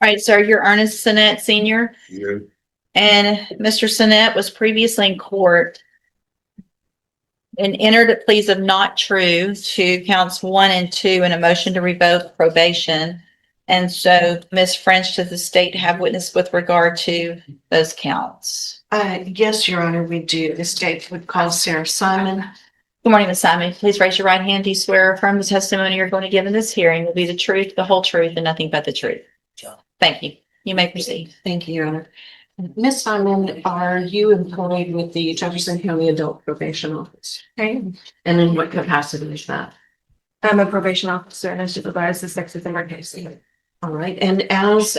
All right, sir, you're Ernest Sinnett Sr. Yeah. And Mr. Sinnett was previously in court and entered a pleas of not true to counts 1 and 2 in a motion to revoke probation. And so Ms. French, does the state have witness with regard to those counts? Yes, Your Honor, we do. The state would call Sarah Simon. Good morning, Ms. Simon. Please raise your right hand. Do you swear or affirm the testimony you're going to give in this hearing will be the truth, the whole truth, and nothing but the truth? Thank you. You may proceed. Thank you, Your Honor. Ms. Simon, are you employed with the Jefferson County Adult Probation Office? Okay. And in what capacity is that? I'm a probation officer and I supervise the sex offender case. All right. And as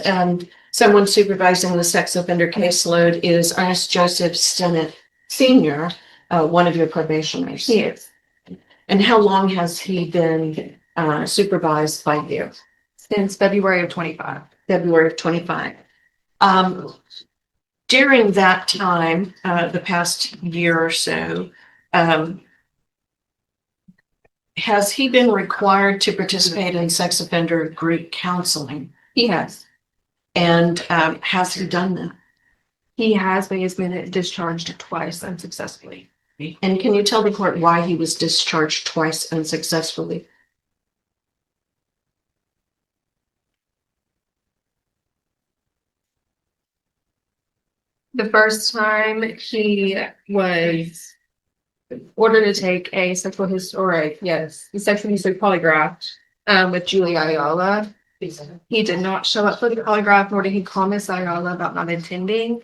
someone supervising the sex offender caseload, is Ernest Joseph Stinnett Sr. One of your probationers? He is. And how long has he been supervised by you? Since February of 25. February of 25. During that time, the past year or so, has he been required to participate in sex offender group counseling? He has. And has he done that? He has, but he has been discharged twice unsuccessfully. And can you tell the court why he was discharged twice unsuccessfully? The first time he was ordered to take a sexual history, the sexual history polygraph with Julie Ayala. He did not show up for the polygraph, nor did he call Miss Ayala about not attending.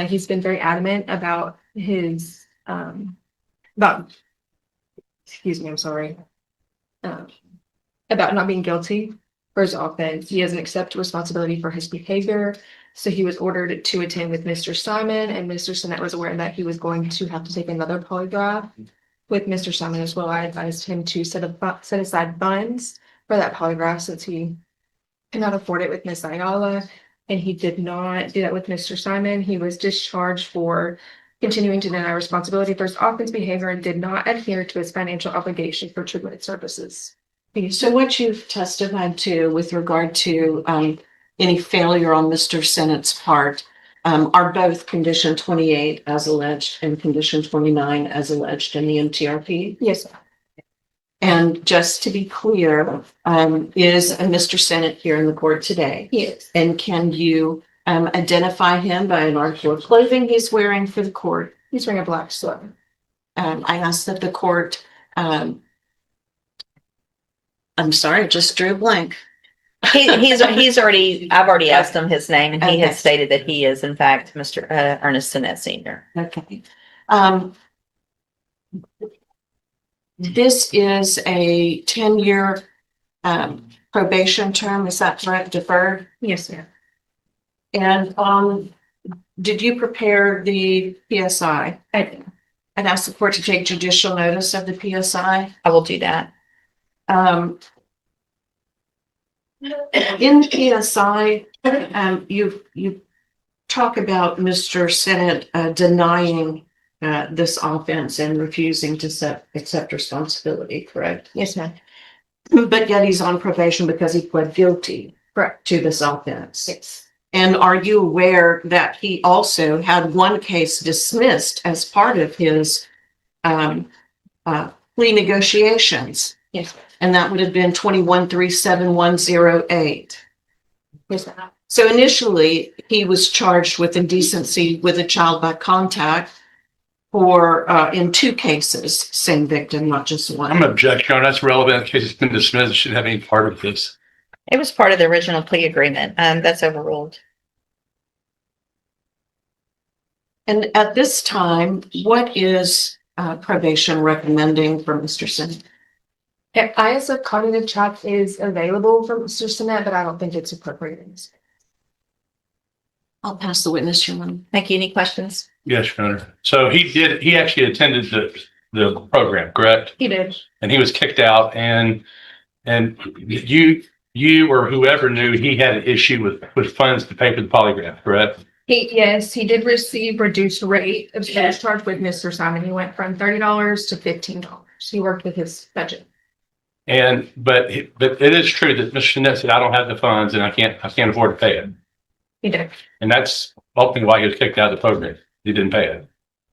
He's been very adamant about his about not being guilty for his offense. He doesn't accept responsibility for his behavior. So he was ordered to attend with Mr. Simon, and Mr. Sinnett was aware that he was going to have to take another polygraph with Mr. Simon as well. I advised him to set aside funds for that polygraph since he cannot afford it with Miss Ayala, and he did not do that with Mr. Simon. He was discharged for continuing to deny responsibility for his offense behavior and did not adhere to his financial obligation for treatment services. So what you've testified to with regard to any failure on Mr. Sinnett's part are both condition 28 as alleged and condition 29 as alleged in the MTRP? Yes, sir. And just to be clear, is Mr. Sinnett here in the court today? Yes. And can you identify him by an article of clothing he's wearing for the court? He's wearing a black sweater. I asked that the court, I'm sorry, I just drew a blank. I've already asked him his name, and he Okay. has stated that he is, in fact, Mr. Ernest Sinnett Sr. Okay. This is a 10-year probation term, is that correct, deferred? Yes, sir. And did you prepare the PSI? I did. And ask the court to take judicial notice of the PSI? I will do that. In PSI, you talk about Mr. Sinnett denying this offense and refusing to accept responsibility, correct? Yes, ma'am. But yet he's on probation because he pled guilty Correct. to this offense. Yes. And are you aware that he also had one case dismissed as part of his plea negotiations? Yes. And that would have been 21-37108. Yes, ma'am. So initially, he was charged with indecency with a child by contact for in 2 cases, same victim, not just one. I'm objection. That's relevant. The case has been dismissed. It shouldn't have any part of this. It was part of the original plea agreement. That's overruled. And at this time, what is probation recommending for Mr. Sinnett? ISF cognitive chat is available for Mr. Sinnett, but I don't think it's appropriate in this. I'll pass the witness, Your Honor. Thank you. Any questions? Yes, Your Honor. So he actually attended the program, correct? He did. And he was kicked out, and you or whoever knew he had an issue with funds to pay for the polygraph, correct? Yes, he did receive reduced rate of charge with Mr. Simon. He went from $30 to $15. He worked with his budget. But it is true that Mr. Sinet said, I don't have the funds and I can't afford to pay it. He did. And that's ultimately why he was kicked out of the program. He didn't pay it.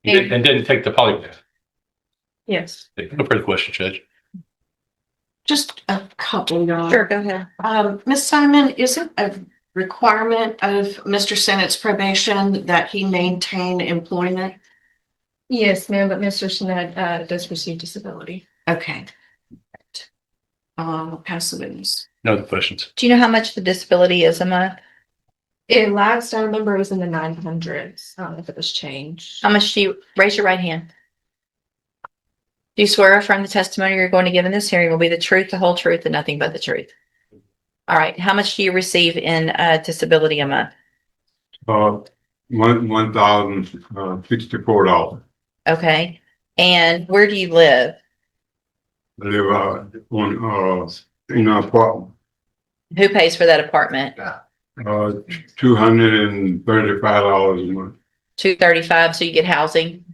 And didn't take the polygraph. Yes. No further questions, Judge. Just a couple, Your Honor. Sure, go ahead. Ms. Simon, is it a requirement of Mr. Sennett's probation that he maintain employment? Yes, ma'am, but Mr. Sinet does receive disability. Okay. Pass the witness. No other questions. Do you know how much the disability is a month? It last I remember it was in the 900s. I don't know if it was changed. How much do you, raise your right hand? Do you swear affirm the testimony you're going to give in this hearing will be the truth, the whole truth, and nothing but the truth? All right. How much do you receive in disability a month? $1,064. Okay. And where do you live? I live in an apartment. Who pays for that apartment? $235 a month. 235. So you get housing.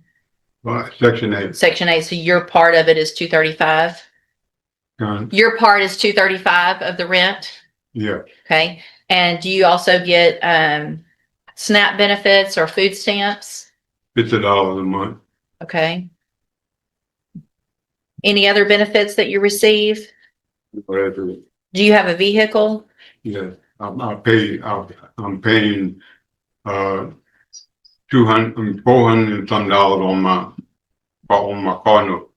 Section 8. Section 8. So your part of it is 235. Your part is 235 of the rent. Yeah, Okay. And do you also get SNAP benefits or food stamps? $50 a month. Okay. Any other benefits that you receive? Whatever. Do you have a vehicle? Yeah, I'm paying 400 and some dollars on my car note.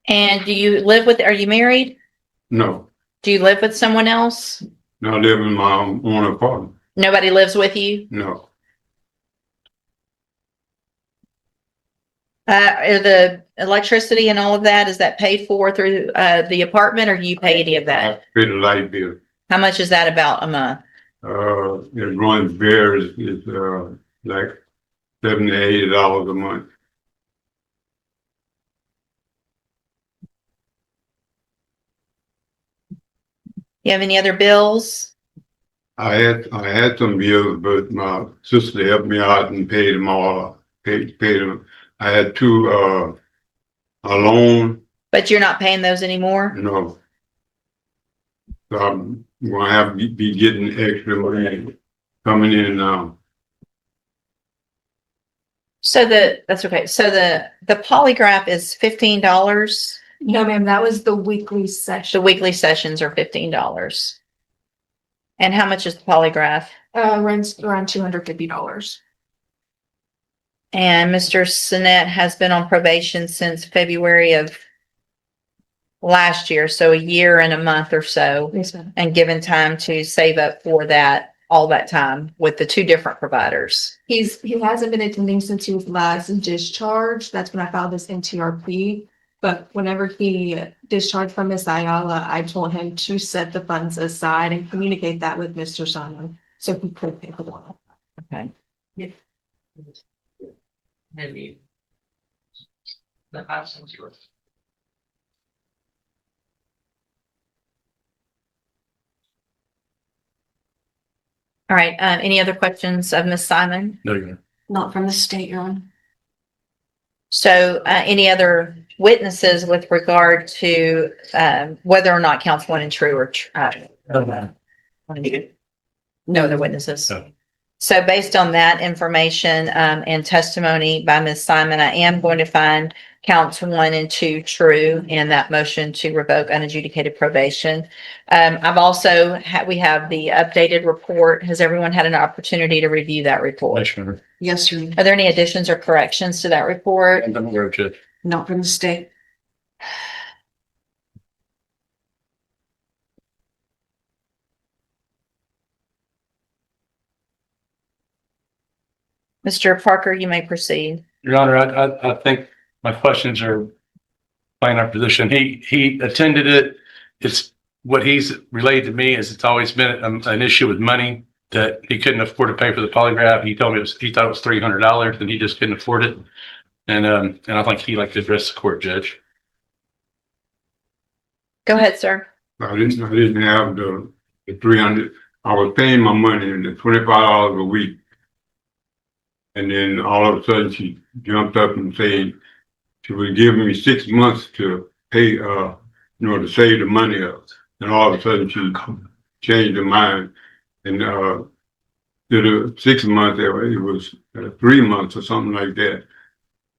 And do you live with, are you married? No, Do you live with someone else? no, I live in my own apartment. Nobody lives with you? No, Are the electricity and all of that, is that paid for through the apartment or do you pay any of I that? pay the light bill. How much is that about a month? It runs bears is like $70 to $80 a month. You have any other bills? I had some bills, but my sister helped me out and paid them all. Paid them. I had two a loan. But you're not paying those anymore? No. So I'm gonna have to be getting extra money coming in now. So that's okay. So the polygraph is $15. No, ma'am, that was the weekly The session. weekly sessions are $15. And how much is the polygraph? Runs around $250. And Mr. Sinet has been on probation since February of last year, so a year and a month or so, Yes, ma'am. and given time to save up for that, all that time with the two different providers. He hasn't been attending since he was last discharged. That's when I filed this NTRP. But whenever he discharged from Miss Ayala, I told him to set the funds aside and communicate that with Mr. Simon so he could pay for the loan. Okay. All right, any other questions of Ms. Simon? No, Your Honor. Not from the state, Your Honor. So, any other witnesses with regard to, whether or not counts one and true or, no other witnesses? No. So based on that information, and testimony by Ms. Simon, I am going to find counts 1 and 2 true in that motion to revoke unadjudicated probation. I've also we have the updated report. Has everyone had an opportunity to review that report? Yes, Your Honor. Yes, Your Honor. Are there any additions or corrections to that report? I'm aware of Judge. Not from the state. Mr. Parker, you may proceed. Your Honor, I think my questions are playing our position. He attended it. It's what he's relayed to me is it's always been an issue with money that he couldn't afford to pay for the polygraph. He told me he thought it was $300 and he just couldn't afford it. And I think he'd like to address the court, Judge. Go ahead, sir. I didn't have the 300. I was paying my money and the $25 a week. And then all of a sudden she jumped up and said she would give me 6 months to pay, to save the money up. And all of a sudden she changed her mind and, did a 6 months, it was 3 months or something like that.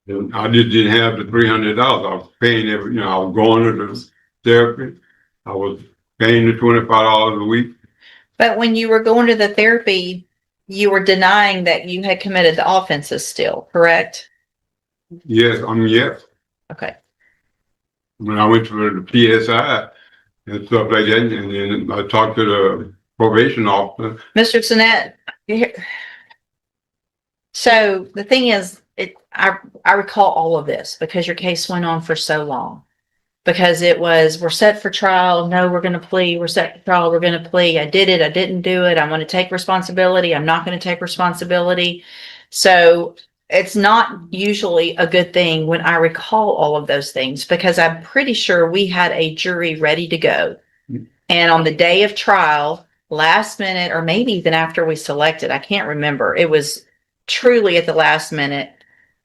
And I just didn't have the $300. I was paying I was going to the therapy. I was paying the $25 a week. But when you were going to the therapy, you were denying that you had committed the offenses still, correct? Yes, yes. Okay. When I went to the PSI and stuff like that, and then I talked to the probation officer. Mr. Sinet, so the thing is, I recall all of this because your case went on for so long. Because it was, we're set for trial. No, we're going to plea. We're set for trial. We're going to plea. I did it. I didn't do it. I'm going to take responsibility. I'm not going to take responsibility. So it's not usually a good thing when I recall all of those things, because I'm pretty sure we had a jury ready to go. And on the day of trial, last minute, or maybe even after we selected, I can't remember. It was truly at the last minute.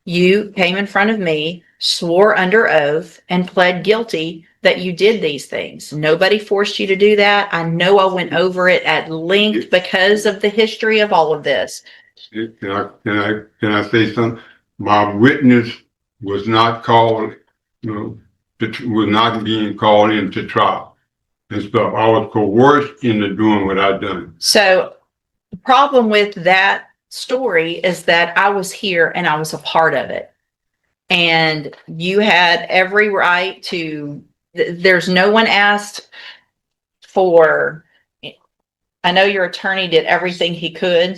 You came in front of me, swore under oath, and pled guilty that you did these things. Nobody forced you to do that. I know I went over it at length because of the history of all of this. Can I say something? My witness was not called, was not being called into trial and stuff. I was coerced into doing what I done. So the problem with that story is that I was here and I was a part of it. And you had every right to, there's no one asked for, I know your attorney did everything he could.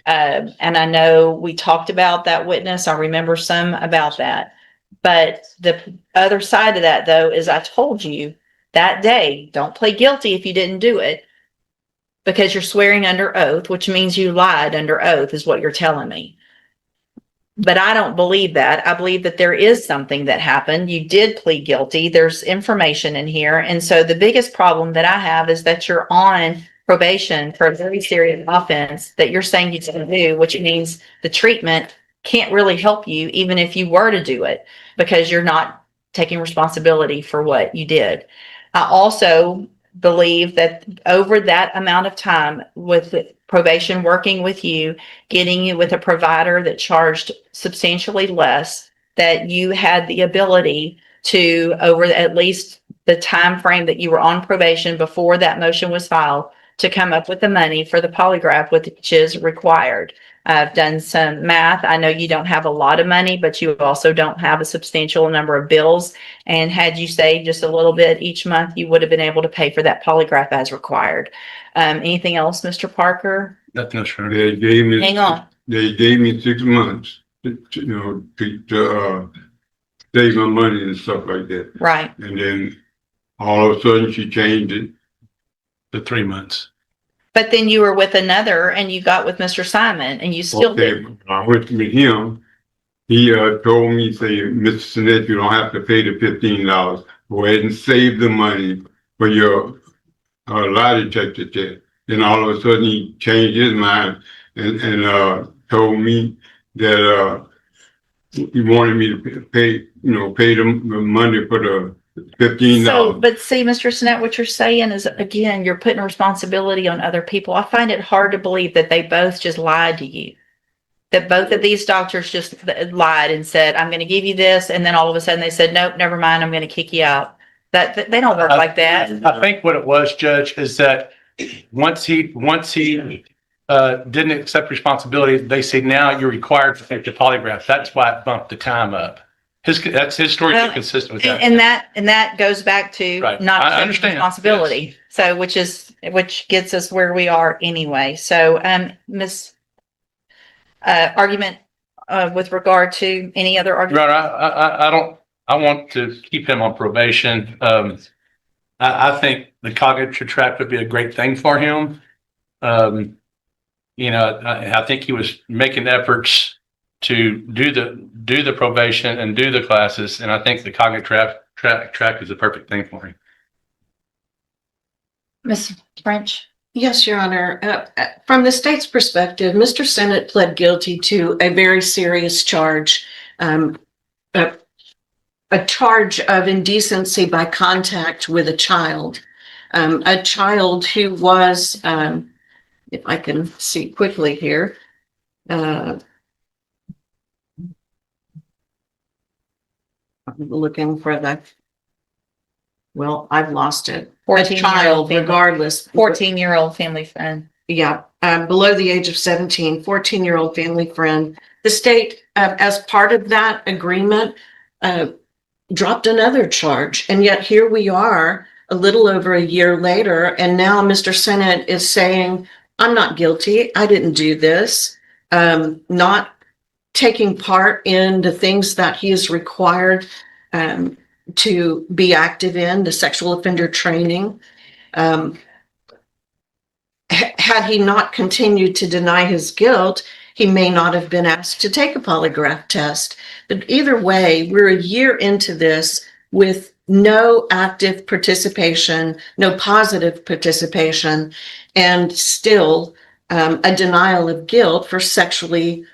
And I know we talked about that witness. I remember some about that. But the other side of that, though, is I told you that day, don't play guilty if you didn't do it, because you're swearing under oath, which means you lied under oath, is what you're telling me. But I don't believe that. I believe that there is something that happened. You did plead guilty. There's information in here. And so the biggest problem that I have is that you're on probation for a very serious offense that you're saying you didn't do, which means the treatment can't really help you even if you were to do it, because you're not taking responsibility for what you did. I also believe that over that amount of time with probation working with you, getting you with a provider that charged substantially less, that you had the ability to, over at least the time frame that you were on probation before that motion was filed, to come up with the money for the polygraph, which is required. I've done some math. I know you don't have a lot of money, but you also don't have a substantial number of bills. And had you saved just a little bit each month, you would have been able to pay for that polygraph as required. Anything else, Mr. Parker? Nothing else, sure. They gave me. Hang on. They gave me 6 months to save my money and stuff like that. Right. And then all of a sudden she changed it. The 3 months. But then you were with another and you got with Mr. Simon and you still did. When I went with him, he told me, say, Mr. Sinet, you don't have to pay the $15. Go ahead and save the money for your lie detector test. Then all of a sudden he changed his mind and told me that he wanted me to pay the money for the $15. So, but see, Mr. Sinet, what you're saying is, again, you're putting responsibility on other people. I find it hard to believe that they both just lied to you. That both of these doctors just lied and said, I'm going to give you this. And then all of a sudden they said, nope, never mind. I'm going to kick you out. That they don't work like that. I think what it was, Judge, is that once he didn't accept responsibility, they say now you're required to take the polygraph. That's why it bumped the time up. That's his story. Well, consistent with that. And that goes back to Right. not I taking understand. responsibility. Yes. So which gets us where we are anyway. So Miss argument with regard to any other argument. Right. I want to keep him on probation. I think the cognitive track would be a great thing for him. I think he was making efforts to do the probation and do the classes, and I think the cognitive track is the perfect thing for him. Ms. French? Yes, Your Honor. From the state's perspective, Mr. Sennett pled guilty to a very serious charge, a charge of indecency by contact with a child who was, if I can see quickly here, I'm looking for I've lost it. A 14-year-old child, family. regardless. 14-year-old family friend. Yeah, below the age of 17, 14-year-old family friend. The state, as part of that agreement, dropped another charge. And yet here we are a little over a year later. And now Mr. Sennett is saying, I'm not guilty. I didn't do this. Not taking part in the things that he is required to be active in, the sexual offender training. Had he not continued to deny his guilt, he may not have been asked to take a polygraph test. But either way, we're a year into this with no active participation, no positive participation, and still a denial of guilt for sexual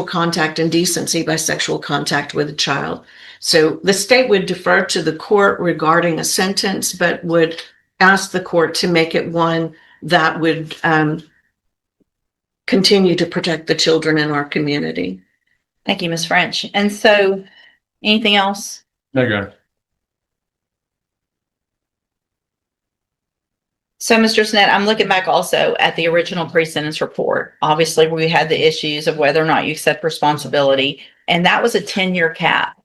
contact and decency by sexual contact with a child. So the state would defer to the court regarding a sentence, but would ask the court to make it one that would continue to protect the children in our community. Thank you, Ms. French. And so, anything else? No, Your Honor. So, Mr. Snett, I'm looking back also at the original pre-sentence report. Obviously, we had the issues of whether or not you accept responsibility, and that was a 10-year cap,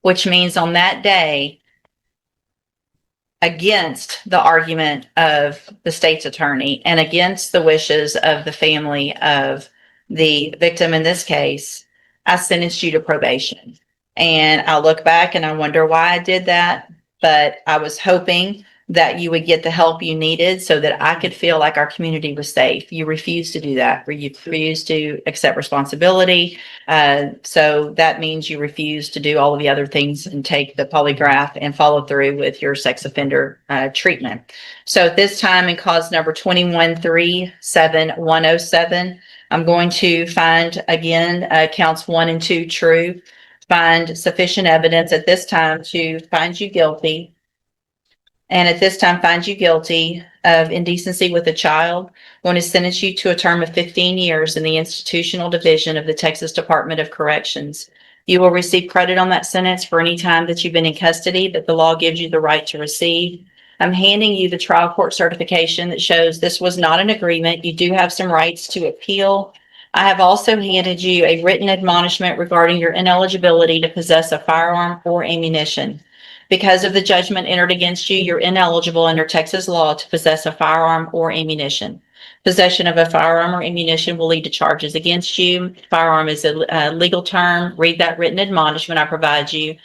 which means on that day, against the argument of the state's attorney and against the wishes of the family of the victim in this case, I sentenced you to probation. And I look back and I wonder why I did that, but I was hoping that you would get the help you needed so that I could feel like our community was safe. You refused to do that. You refused to accept responsibility. So that means you refuse to do all of the other things and take the polygraph and follow through with your sex offender treatment. So at this time, in cause number 21-37107, I'm going to find again counts 1 and 2 true, find sufficient evidence at this time to find you guilty. And at this time, find you guilty of indecency with a child. I'm going to sentence you to a term of 15 years in the institutional division of the Texas Department of Corrections. You will receive credit on that sentence for any time that you've been in custody that the law gives you the right to receive. I'm handing you the trial court certification that shows this was not an agreement. You do have some rights to appeal. I have also handed you a written admonishment regarding your ineligibility to possess a firearm or ammunition. Because of the judgment entered against you, you're ineligible under Texas law to possess a firearm or ammunition. Possession of a firearm or ammunition will lead to charges against you. Firearm is a legal term. Read that written admonishment I provide you.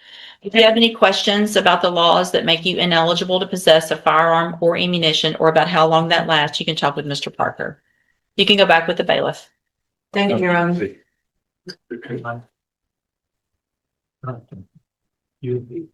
If you have any questions about the laws that make you ineligible to possess a firearm or ammunition, or about how long that lasts, you can talk with Mr. Parker. You can go back with the bailiff. Thank you, Your Honor. You